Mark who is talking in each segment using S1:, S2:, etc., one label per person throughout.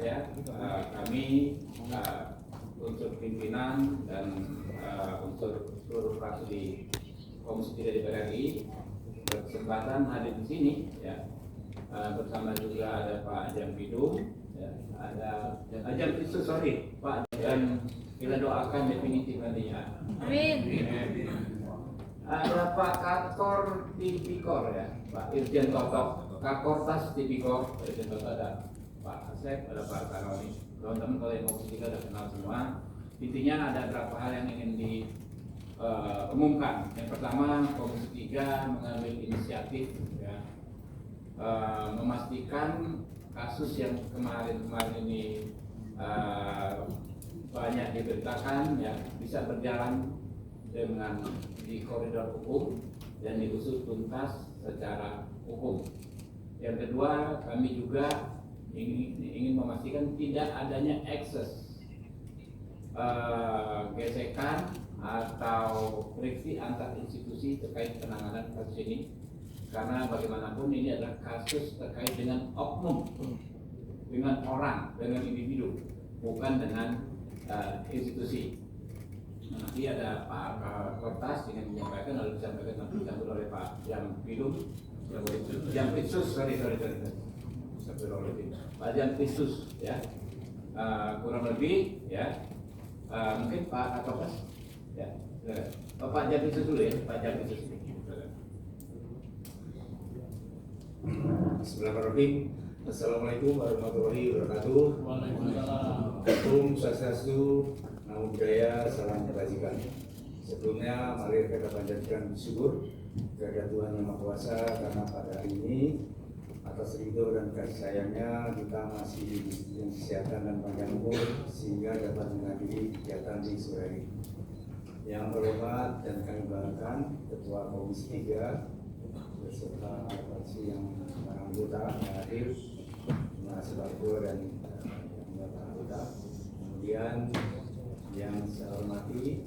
S1: Ya, kami unsur pimpinan dan unsur seluruh fraksi di Komisi 3 DPR RI berkesempatan hadir di sini ya, bersama juga ada Pak Ajam Pidum, ya, ada Ajam Pisu, Pak, dan kita doakan definitif nantinya.
S2: Amin.
S1: Ada Pak Kakor Tipikor ya, Pak Irjen Totok, Kakortas Tipikor, Irjen Totok, ada Pak Asep, ada Pak Karoni. Teman-teman kalau yang Komisi 3 sudah kenal semua. Intinya ada beberapa hal yang ingin diumumkan. Yang pertama, Komisi 3 mengambil inisiatif ya, memastikan kasus yang kemarin ini banyak diberitakan ya, bisa berjalan dengan di koridor hukum dan diusut tuntas secara hukum. Yang kedua, kami juga ingin memastikan tidak adanya ekses gesekan atau friksi antar institusi terkait penanganan kasus ini, karena bagaimanapun ini adalah kasus terkait dengan oknum, dengan orang, dengan individu, bukan dengan institusi. Nanti ada Pak Kortas yang menyampaikan, lalu disampaikan nanti dicampur oleh Pak Jam Pidum, Jam Pitsus, Pak Jam Pitsus ya, kurang lebih ya, mungkin Pak Kortas ya, Pak Jam Pitsus dulu ya, Pak Jam Pitsus.
S3: Bismillahirrahmanirrahim. Assalamualaikum warahmatullahi wabarakatuh.
S2: Waalaikumsalam.
S3: Om Swastiastu, Namo Buddhaya, salam kebajikan. Sebelumnya mari kita panjatkan syukur kepada Tuhan Yang Maha Kuasa karena pada hari ini atas ridho dan kasih sayangnya kita masih diberi kesehatan dan panjang umur sehingga dapat menghadiri kegiatan di sore hari. Yang berhormat dan kami banggakan Ketua Komisi 3 beserta fraksi yang anggota yang hadir, Mas Bargo dan yang anggota. Kemudian yang saya hormati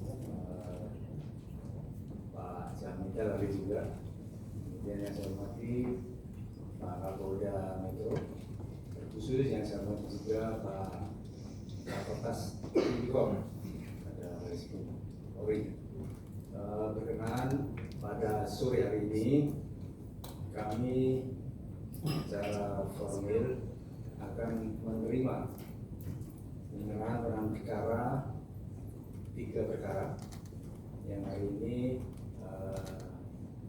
S3: Pak Jamita lagi juga. Kemudian yang saya hormati Pak Kapolda Metro, khusus yang saya hormati juga Pak Kapolres Tipikor, ada Rizky Ori. Berkenan pada sore hari ini kami secara formal akan menerima penyerahan berang perkara 3 perkara yang hari ini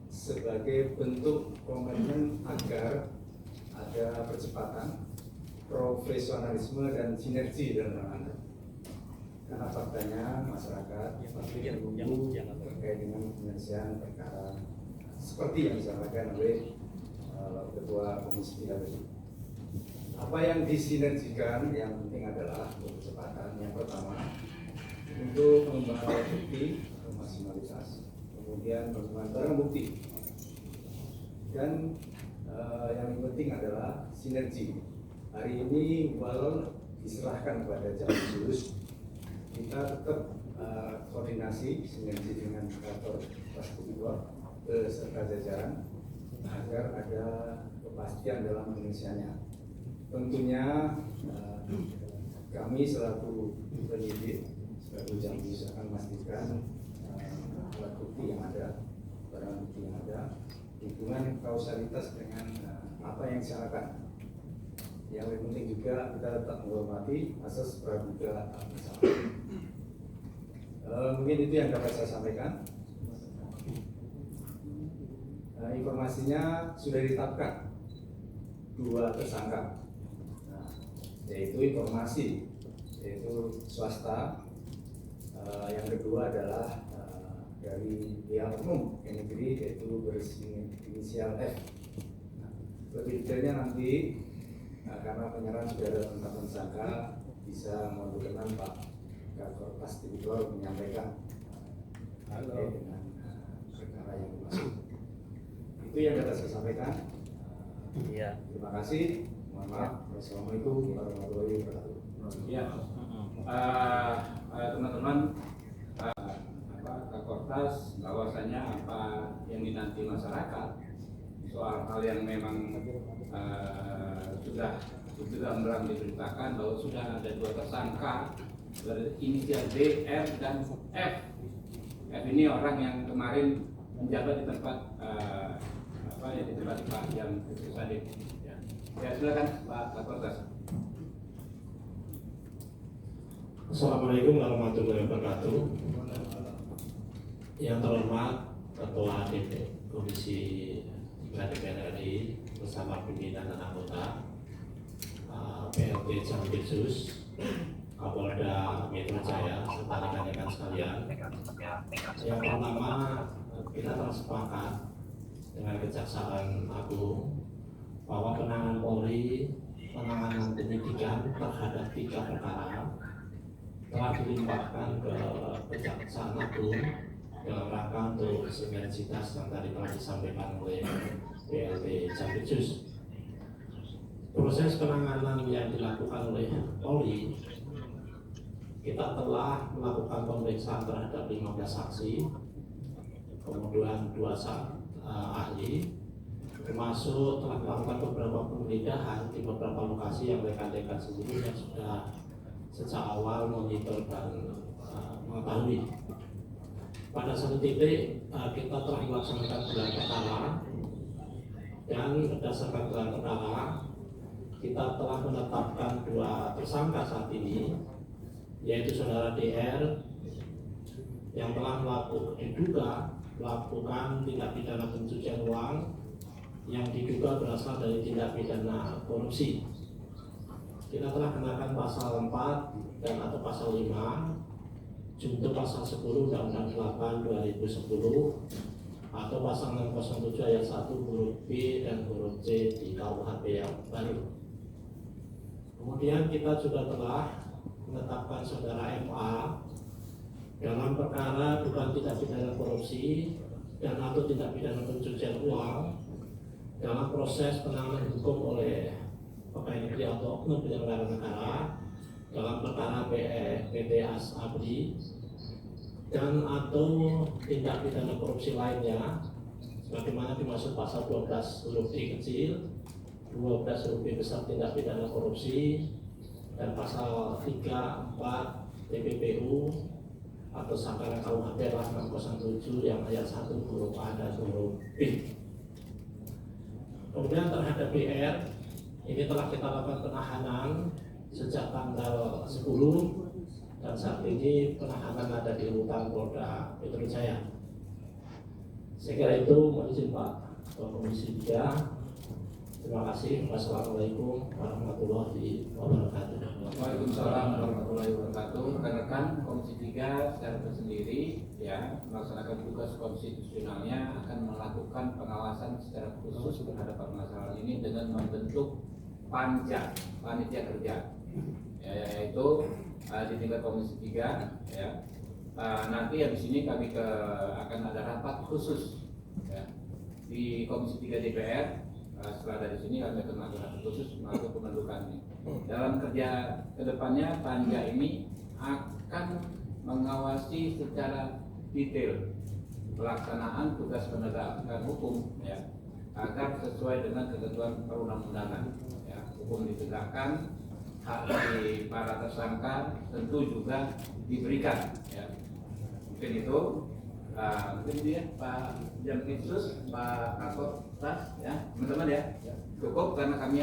S3: sebagai bentuk komitmen agar ada percepatan, profesionalisme dan sinergi dalam penanganan. Karena faktanya masyarakat menunggu terkait dengan penyelesaian perkara seperti yang disampaikan oleh Ketua Komisi 3 tadi. Apa yang disinergikan yang penting adalah percepatan. Yang pertama untuk pengembangan alat bukti atau maksimalitas, kemudian pengembangan barang bukti, dan yang penting adalah sinergi. Hari ini walau diserahkan kepada Jalan Jurus, kita tetap koordinasi sinergi dengan kantor Pastifikor beserta jajaran agar ada kepastian dalam penyelesaiannya. Tentunya kami selaku penyidik, selaku Jambi akan memastikan alat bukti yang ada, barang bukti yang ada, hubungan kausalitas dengan apa yang disyaratkan. Yang lebih penting juga kita tetap menghormati asas praduga bersalah. Mungkin itu yang dapat saya sampaikan. Informasinya sudah ditetapkan 2 tersangka, yaitu informasi, yaitu swasta. Yang kedua adalah dari pihak umum yang negeri, yaitu berinisial F. Lebih detailnya nanti karena penyerahan sudah ada penetapan tersangka, bisa mohon berkenan Pak Kakor Pastifikor menyampaikan terkait dengan perkara yang dimaksud. Itu yang dapat saya sampaikan.
S2: Iya.
S3: Terima kasih. Mohon maaf. Wassalamualaikum warahmatullahi wabarakatuh.
S1: Ya, teman-teman, Kakortas bahwasanya apa yang dinanti masyarakat soal hal yang memang sudah Itu dalam diberitakan bahwa sudah ada 2 tersangka berinisial D, R, dan F. F ini orang yang kemarin menjabat di tempat di tempat Pak yang Sadik. Ya silakan Pak Kapolres.
S4: Assalamualaikum warahmatullahi wabarakatuh. Yang terhormat Ketua Komisi 3 DPR RI bersama pimpinan dan anggota, PLT Jampitsus, Kapolda Metro Jaya, serta rekan-rekan sekalian. Yang pertama, kita telah sepakat dengan Kejaksaan Agung bahwa penanganan Polri, penanganan penyidikan terhadap 3 perkara telah dilimpahkan ke Kejaksaan Agung dalam rangka untuk sinergitas yang tadi telah disampaikan oleh PLT Jampitsus. Proses penanganan yang dilakukan oleh Polri, kita telah melakukan pemeriksaan terhadap 15 saksi, kemudian 2 ahli, termasuk telah melakukan beberapa penggeledahan di beberapa lokasi yang rekan-rekan sendiri yang sudah sejak awal monitor dan mengetahui. Pada satu titik kita telah melaksanakan gelar perkara, dan berdasarkan gelar perkara kita telah menetapkan 2 tersangka saat ini, yaitu saudara DR yang telah diduga melakukan tindak pidana pencucian uang yang diduga berasal dari tindak pidana korupsi. Kita telah kenakan pasal 4 dan atau pasal 5 junto pasal 10 Undang-Undang 8 2010 atau pasal 607 ayat 1 huruf B dan huruf C di KUHP yang baru. Kemudian kita juga telah menetapkan saudara MA dalam perkara dugaan tindak pidana korupsi dan atau tindak pidana pencucian uang dalam proses penanganan hukum oleh pegawai negeri atau oknum penyelenggara negara dalam perkara PT Asabri dan atau tindak pidana korupsi lainnya sebagaimana dimaksud pasal 12 huruf I kecil, 12 huruf B besar tindak pidana korupsi, dan pasal 3, 4 TPPU atau sangkaran KUHP 607 yang ayat 1 huruf A dan huruf B. Kemudian terhadap BR ini telah kita lakukan penahanan sejak tanggal 10 dan saat ini penahanan ada di rutan Polda Metro Jaya. Saya kira itu, mohon izin Pak Ketua Komisi 3. Terima kasih. Wassalamualaikum warahmatullahi wabarakatuh.
S1: Waalaikumsalam warahmatullahi wabarakatuh. Rekan-rekan Komisi 3 secara tersendiri ya melaksanakan tugas konstitusionalnya akan melakukan pengawasan secara khusus terhadap permasalahan ini dengan membentuk panja, panitia kerja, ya, yaitu di tingkat Komisi 3 ya. Nanti habis ini kami akan ada rapat khusus ya, di Komisi 3 DPR. Setelah dari sini kami akan melakukan khusus melakukan pembentukannya. Dalam kerja kedepannya panja ini akan mengawasi secara detail pelaksanaan tugas penegakan hukum ya, agar sesuai dengan ketentuan perundang-undangan ya. Hukum ditegakkan, hak dari para tersangka tentu juga diberikan ya. Mungkin itu mungkin dia Pak Jampitsus, Pak Kapolres ya, teman-teman ya, cukup karena kami